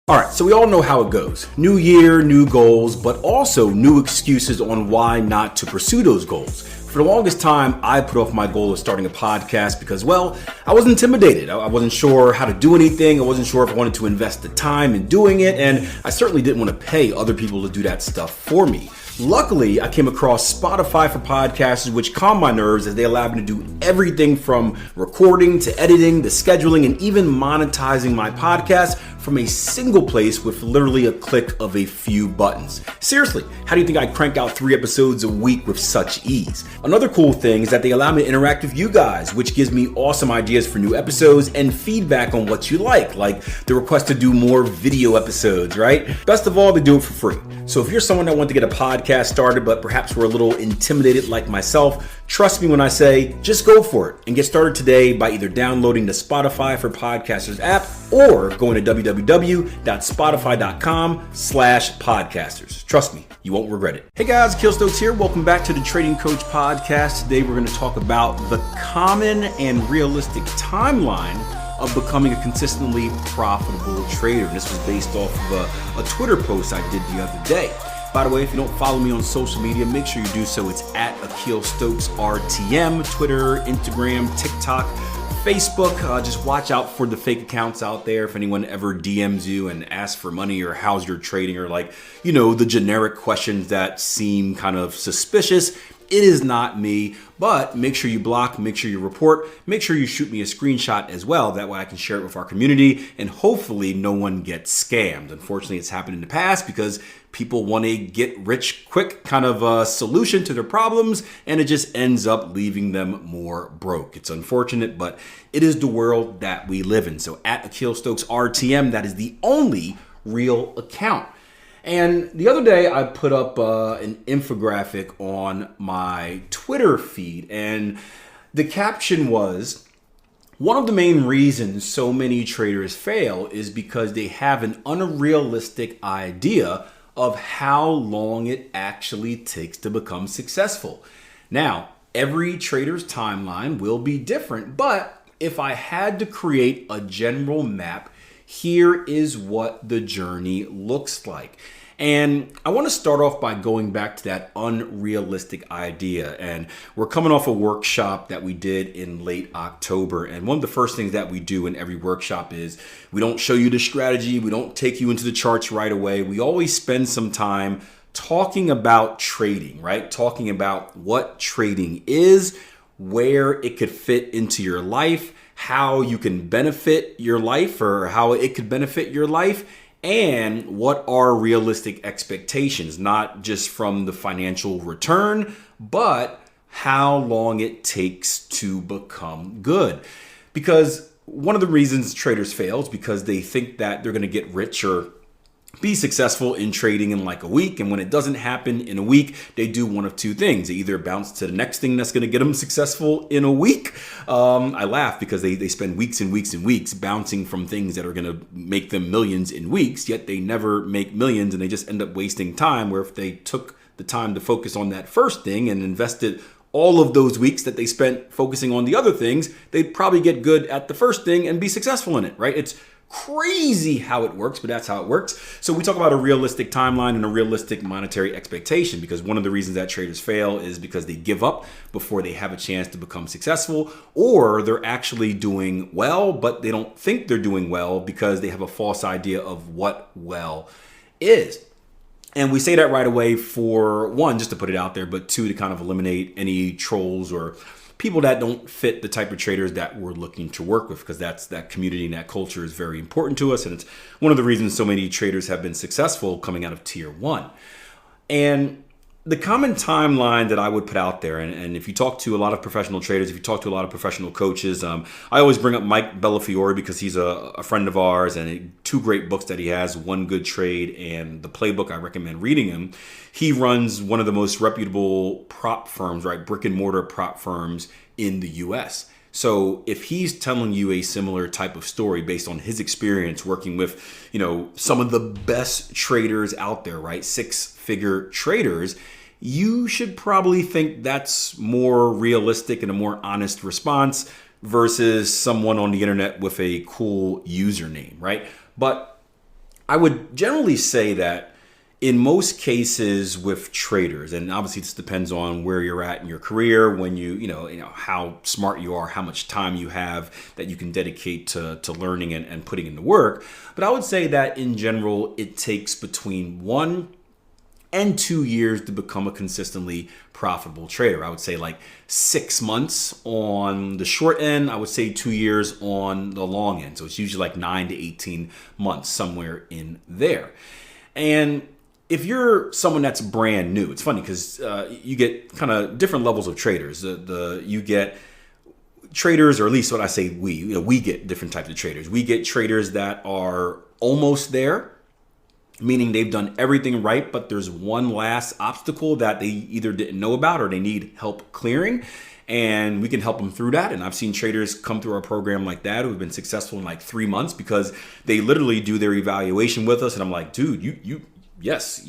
All right, so we all know how it goes. New year, new goals, but also new excuses on why not to pursue those goals. For the longest time, I put off my goal of starting a podcast because, well, I was intimidated. I wasn't sure how to do anything. I wasn't sure if I wanted to invest the time in doing it, and I certainly didn't want to pay other people to do that stuff for me. Luckily, I came across Spotify for Podcasters, which calmed my nerves as they allowed me to do everything from recording to editing to scheduling and even monetizing my podcast from a single place with literally a click of a few buttons. Seriously, how do you think I crank out 3 episodes a week with such ease? Another cool thing is that they allow me to interact with you guys, which gives me awesome ideas for new episodes and feedback on what you like the request to do more video episodes, right? Best of all, they do it for free. So if you're someone that wants to get a podcast started, but perhaps we're a little intimidated like myself, trust me when I say, just go for it and get started today by either downloading the Spotify for Podcasters app or going to www.spotify.com/podcasters. Trust me, you won't regret it. Hey guys, Akil Stokes here. Welcome back to the Trading Coach Podcast. Today we're going to talk about the common and realistic timeline of becoming a consistently profitable trader. And this was based off of a Twitter post I did the other day. By the way, if you don't follow me on social media, make sure you do so. It's at Akil Stokes RTM, Twitter, Instagram, TikTok, Facebook. Just watch out for the fake accounts out there. If anyone ever DMs you and asks for money or how's your trading or the generic questions that seem kind of suspicious, it is not me, but make sure you block, make sure you report, make sure you shoot me a screenshot as well. That way I can share it with our community and hopefully no one gets scammed. Unfortunately, it's happened in the past because people want a get rich quick kind of a solution to their problems and it just ends up leaving them more broke. It's unfortunate, but it is the world that we live in. So at Akil Stokes RTM, that is the only real account. And the other day I put up an infographic on my Twitter feed and the caption was, one of the main reasons so many traders fail is because they have an unrealistic idea of how long it actually takes to become successful. Now, every trader's timeline will be different, but if I had to create a general map, here is what the journey looks like. And I want to start off by going back to that unrealistic idea. And we're coming off a workshop that we did in late October. And one of the first things that we do in every workshop is we don't show you the strategy. We don't take you into the charts right away. We always spend some time talking about trading, right? Talking about what trading is, where it could fit into your life, how you can benefit your life or how it could benefit your life, and what are realistic expectations, not just from the financial return, but how long it takes to become good. Because one of the reasons traders fail is because they think that they're going to get rich or be successful in trading in like a week. And when it doesn't happen in a week, they do one of two things. They either bounce to the next thing that's going to get them successful in a week. I laugh because they spend weeks and weeks and weeks bouncing from things that are going to make them millions in weeks, yet they never make millions and they just end up wasting time. Where if they took the time to focus on that first thing and invested all of those weeks that they spent focusing on the other things, they'd probably get good at the first thing and be successful in it, right? It's crazy how it works, but that's how it works. So we talk about a realistic timeline and a realistic monetary expectation, because one of the reasons that traders fail is because they give up before they have a chance to become successful, or they're actually doing well, but they don't think they're doing well because they have a false idea of what well is. And we say that right away for one, just to put it out there, but two, to kind of eliminate any trolls or people that don't fit the type of traders that we're looking to work with, because that community and that culture is very important to us. And it's one of the reasons so many traders have been successful coming out of tier 1. And the common timeline that I would put out there, and if you talk to a lot of professional traders, if you talk to a lot of professional coaches, I always bring up Mike Bellafiore because he's a friend of ours, and 2 great books that he has, One Good Trade and The Playbook. I recommend reading him. He runs one of the most reputable prop firms, right? Brick and mortar prop firms in the US. So if he's telling you a similar type of story based on his experience working with, some of the best traders out there, right? 6-figure traders, you should probably think that's more realistic and a more honest response versus someone on the internet with a cool username, right? But I would generally say that in most cases with traders, and obviously this depends on where you're at in your career, when you know how smart you are, how much time you have that you can dedicate to learning and putting in the work. But I would say that in general, it takes between 1 and 2 years to become a consistently profitable trader. I would say like 6 months on the short end. I would say 2 years on the long end. So it's usually like 9 to 18 months, somewhere in there. And if you're someone that's brand new, it's funny because you get kind of different levels of traders. You get traders, or at least what I say we get different types of traders. We get traders that are almost there, meaning they've done everything right, but there's one last obstacle that they either didn't know about or they need help clearing. And we can help them through that. And I've seen traders come through our program like that who have been successful in like 3 months because they literally do their evaluation with us. And I'm like, dude, yes.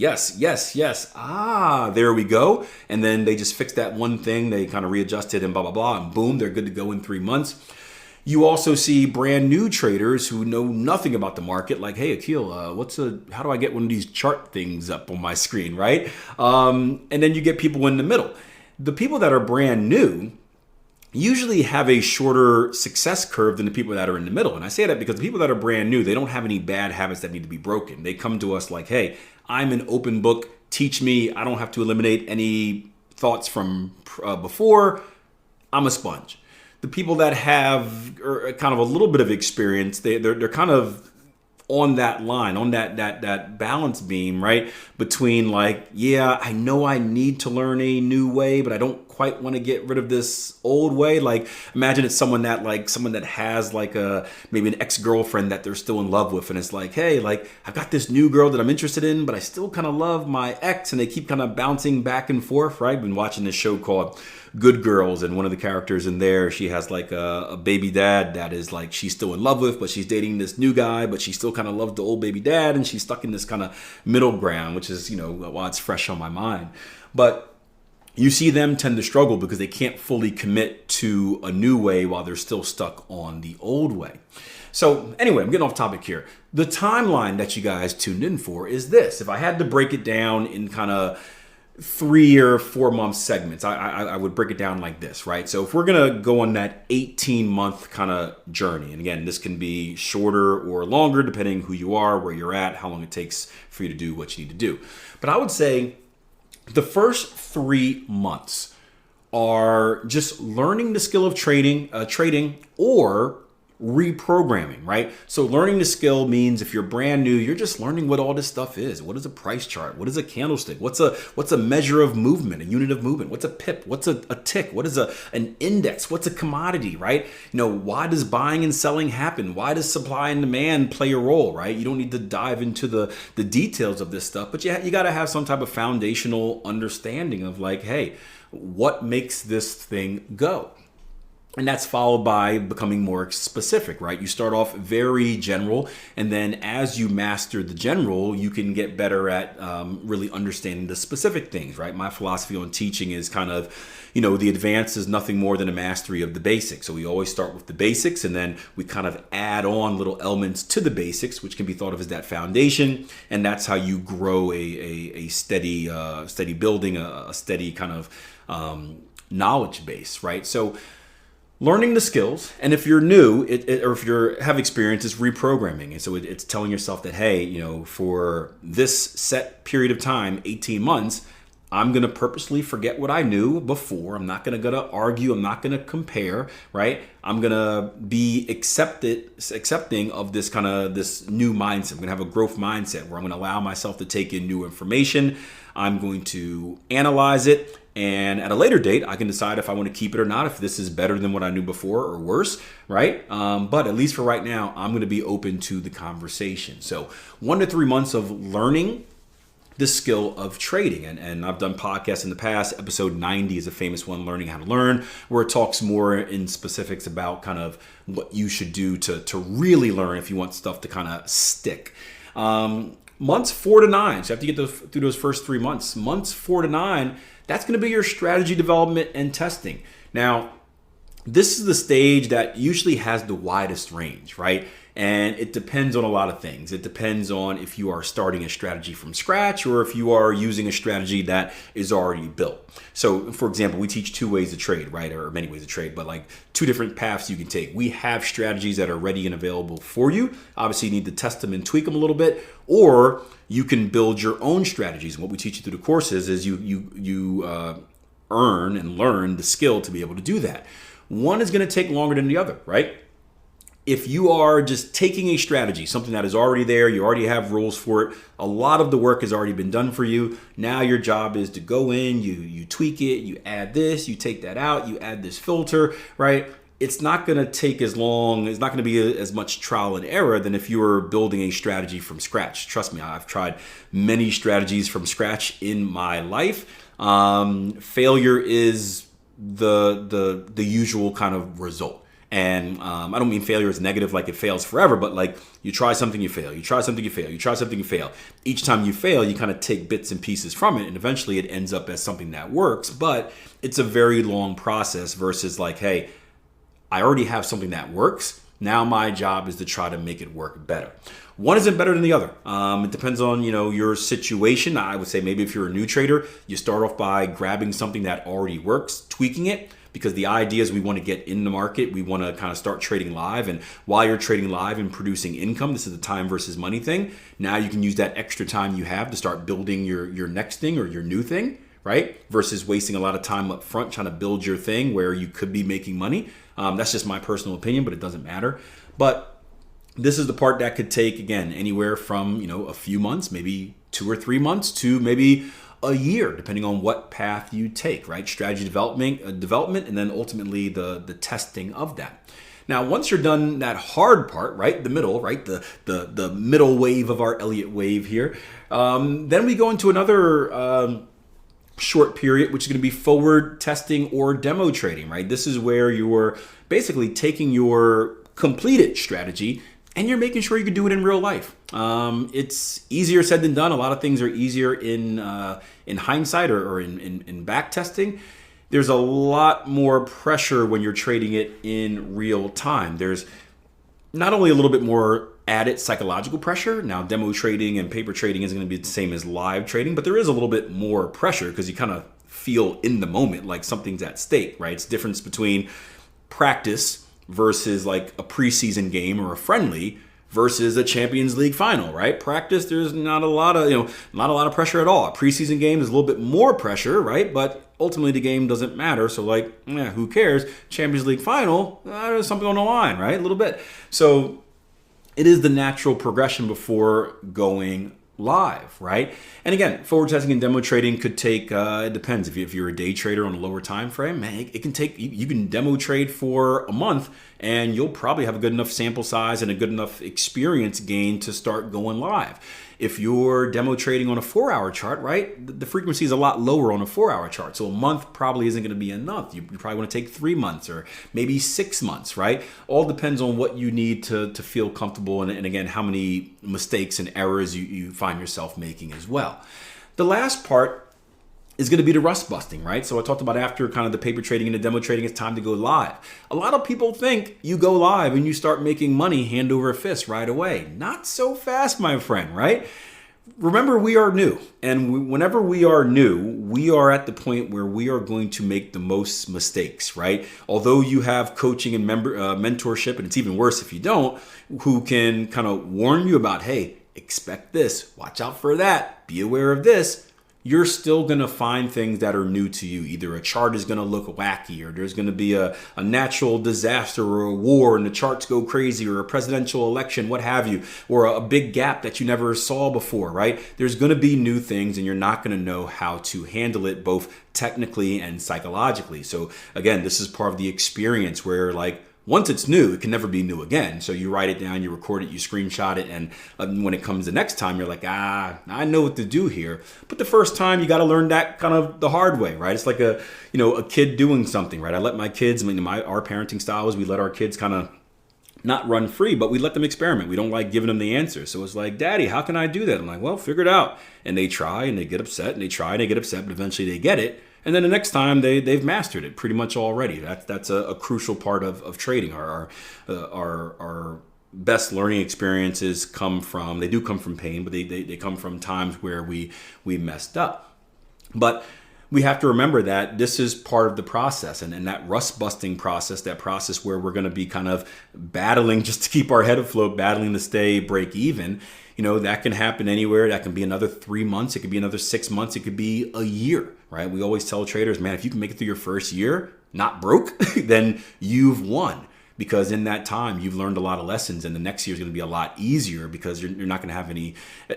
There we go. And then they just fix that one thing. They kind of readjust it and blah, blah, blah. And boom, they're good to go in 3 months. You also see brand new traders who know nothing about the market, like, hey, Akil, how do I get one of these chart things up on my screen, right? And then you get people in the middle. The people that are brand new usually have a shorter success curve than the people that are in the middle. And I say that because the people that are brand new, they don't have any bad habits that need to be broken. They come to us like, hey, I'm an open book. Teach me. I don't have to eliminate any thoughts from before. I'm a sponge. The people that have kind of a little bit of experience, they're kind of on that line, on that balance beam, right? Between like, yeah, I know I need to learn a new way, but I don't quite want to get rid of this old way. Like, imagine it's someone that has like maybe an ex-girlfriend that they're still in love with, and it's like, hey, like I've got this new girl that I'm interested in, but I still kind of love my ex, and they keep kind of bouncing back and forth, right? I've been watching this show called Good Girls, and one of the characters in there, she has like a baby dad that is like she's still in love with, but she's dating this new guy, but she still kind of loves the old baby dad, and she's stuck in this kind of middle ground, which is, why it's fresh on my mind. But you see them tend to struggle because they can't fully commit to a new way while they're still stuck on the old way. So anyway, I'm getting off topic here. The timeline that you guys tuned in for is this. If I had to break it down in kind of 3 or 4 month segments, I would break it down like this, right? So if we're going to go on that 18-month kind of journey, and again, this can be shorter or longer depending who you are, where you're at, how long it takes for you to do what you need to do. But I would say the first 3 months are just learning the skill of trading or reprogramming, right? So learning the skill means if you're brand new, you're just learning what all this stuff is. What is a price chart? What is a candlestick? What's a measure of movement, a unit of movement? What's a pip? What's a tick? What is an index? What's a commodity, right? Why does buying and selling happen? Why does supply and demand play a role, right? You don't need to dive into the details of this stuff, but you got to have some type of foundational understanding of like, hey, what makes this thing go? And that's followed by becoming more specific, right? You start off very general, and then as you master the general, you can get better at really understanding the specific things, right? My philosophy on teaching is kind of, the advanced is nothing more than a mastery of the basics. So we always start with the basics, and then we kind of add on little elements to the basics, which can be thought of as that foundation. And that's how you grow a steady building, a steady kind of knowledge base, right? So learning the skills, and if you're new, or if you have experience, it's reprogramming. And so it's telling yourself that, hey, for this set period of time, 18 months, I'm going to purposely forget what I knew before. I'm not going to argue. I'm not going to compare, right? I'm going to be accepting of this new mindset. I'm going to have a growth mindset where I'm going to allow myself to take in new information. I'm going to analyze it. And at a later date, I can decide if I want to keep it or not, if this is better than what I knew before or worse, right? But at least for right now, I'm going to be open to the conversation. So 1 to 3 months of learning the skill of trading. And I've done podcasts in the past. Episode 90 is a famous one, Learning How to Learn, where it talks more in specifics about kind of what you should do to really learn if you want stuff to kind of stick. Months 4 to 9, so you have to get through those first 3 months. Months 4 to 9, that's going to be your strategy development and testing. Now, this is the stage that usually has the widest range, right? And it depends on a lot of things. It depends on if you are starting a strategy from scratch or if you are using a strategy that is already built. So for example, we teach 2 ways to trade, right? Or many ways to trade, but like 2 different paths you can take. We have strategies that are ready and available for you. Obviously you need to test them and tweak them a little bit, or you can build your own strategies. And what we teach you through the courses is you earn and learn the skill to be able to do that. One is going to take longer than the other, right? If you are just taking a strategy, something that is already there, you already have rules for it, a lot of the work has already been done for you. Now your job is to go in, you tweak it, you add this, you take that out, you add this filter, right? It's not going to take as long, it's not going to be as much trial and error than if you were building a strategy from scratch. Trust me, I've tried many strategies from scratch in my life. Failure is the usual kind of result. And I don't mean failure is negative, like it fails forever, but like you try something, you fail, you try something, you fail, you try something, you fail. Each time you fail, you kind of take bits and pieces from it, and eventually it ends up as something that works. But it's a very long process versus like, hey, I already have something that works. Now my job is to try to make it work better. One isn't better than the other. It depends on, your situation. I would say maybe if you're a new trader, you start off by grabbing something that already works, tweaking it, because the idea is we want to get in the market. We want to kind of start trading live. And while you're trading live and producing income, this is the time versus money thing. Now you can use that extra time you have to start building your next thing or your new thing, right? Versus wasting a lot of time up front trying to build your thing where you could be making money. That's just my personal opinion, but it doesn't matter. But this is the part that could take, again, anywhere from, a few months, maybe 2 or 3 months, to maybe a year, depending on what path you take, right? Strategy development, and then ultimately the testing of that. Now, once you're done that hard part, right, the middle, right, the middle wave of our Elliott wave here, then we go into another short period, which is going to be forward testing or demo trading, right? This is where you're basically taking your completed strategy and you're making sure you can do it in real life. It's easier said than done. A lot of things are easier in hindsight or in back testing. There's a lot more pressure when you're trading it in real time. There's not only a little bit more added psychological pressure. Now, demo trading and paper trading isn't going to be the same as live trading, but there is a little bit more pressure because you kind of feel in the moment like something's at stake, right? It's the difference between practice versus like a preseason game or a friendly versus a Champions League final, right? Practice, there's not a lot of pressure at all. A preseason game is a little bit more pressure, right? But ultimately the game doesn't matter. So like, who cares? Champions League final, there's something on the line, right? A little bit. So it is the natural progression before going live, right? And again, forward testing and demo trading could take, it depends. If you're a day trader on a lower time frame, man, it can take, you can demo trade for a month and you'll probably have a good enough sample size and a good enough experience gain to start going live. If you're demo trading on a 4-hour chart, right, the frequency is a lot lower on a 4-hour chart. So a month probably isn't going to be enough. You probably want to take 3 months or maybe 6 months, right? All depends on what you need to feel comfortable and again, how many mistakes and errors you find yourself making as well. The last part is going to be the rust busting, right? So I talked about after kind of the paper trading and the demo trading, it's time to go live. A lot of people think you go live and you start making money hand over fist right away. Not so fast, my friend, right? Remember, we are new. And whenever we are new, we are at the point where we are going to make the most mistakes, right? Although you have coaching and mentorship, and it's even worse if you don't, who can kind of warn you about, hey, expect this, watch out for that, be aware of this. You're still going to find things that are new to you. Either a chart is going to look wacky, or there's going to be a natural disaster or a war and the charts go crazy, or a presidential election, what have you, or a big gap that you never saw before, right? There's going to be new things and you're not going to know how to handle it both technically and psychologically. So again, this is part of the experience where like, once it's new, it can never be new again. So you write it down, you record it, you screenshot it. And when it comes the next time, you're like, I know what to do here. But the first time you got to learn that kind of the hard way, right? It's like a kid doing something, right? I let my kids, our parenting style is we let our kids kind of not run free, but we let them experiment. We don't like giving them the answer. So it's like, Daddy, how can I do that? I'm like, well, figure it out. And they try and they get upset and they try and they get upset, but eventually they get it. And then the next time they've mastered it pretty much already. That's a crucial part of trading. Our best learning experiences come from pain, but they come from times where we messed up. But we have to remember that this is part of the process, and that rust busting process, that process where we're going to be kind of battling just to keep our head afloat, battling to stay break even. That can happen anywhere. That can be another 3 months. It could be another 6 months. It could be a year, right? We always tell traders, man, if you can make it through your first year, not broke, then you've won. Because in that time, you've learned a lot of lessons, and the next year is going to be a lot easier because you're not going to have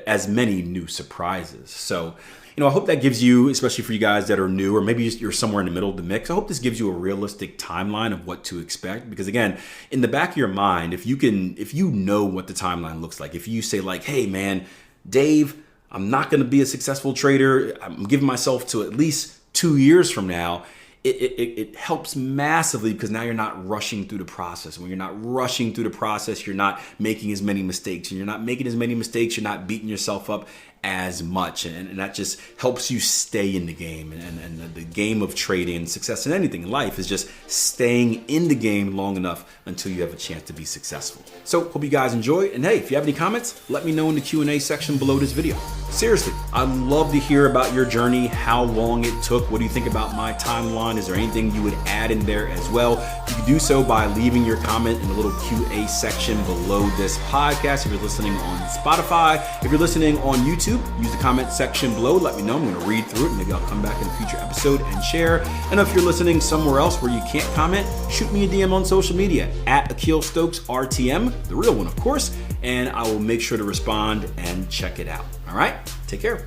as many new surprises. So, I hope that gives you, especially for you guys that are new, or maybe you're somewhere in the middle of the mix, I hope this gives you a realistic timeline of what to expect. Because again, in the back of your mind, if you know what the timeline looks like, if you say like, hey man, Dave, I'm not going to be a successful trader, I'm giving myself to at least 2 years from now, it helps massively, because now you're not rushing through the process. When you're not rushing through the process, you're not making as many mistakes. And you're not making as many mistakes, you're not beating yourself up as much. And that just helps you stay in the game. And the game of trading and success in anything in life is just staying in the game long enough until you have a chance to be successful. So hope you guys enjoy. And hey, if you have any comments, let me know in the Q&A section below this video. Seriously, I'd love to hear about your journey, how long it took. What do you think about my timeline? Is there anything you would add in there as well? You can do so by leaving your comment in the little Q&A section below this podcast. If you're listening on Spotify, if you're listening on YouTube, use the comment section below. Let me know. I'm going to read through it. Maybe I'll come back in a future episode and share. And if you're listening somewhere else where you can't comment, shoot me a DM on social media at Akil Stokes RTM, the real one, of course, and I will make sure to respond and check it out. All right, take care.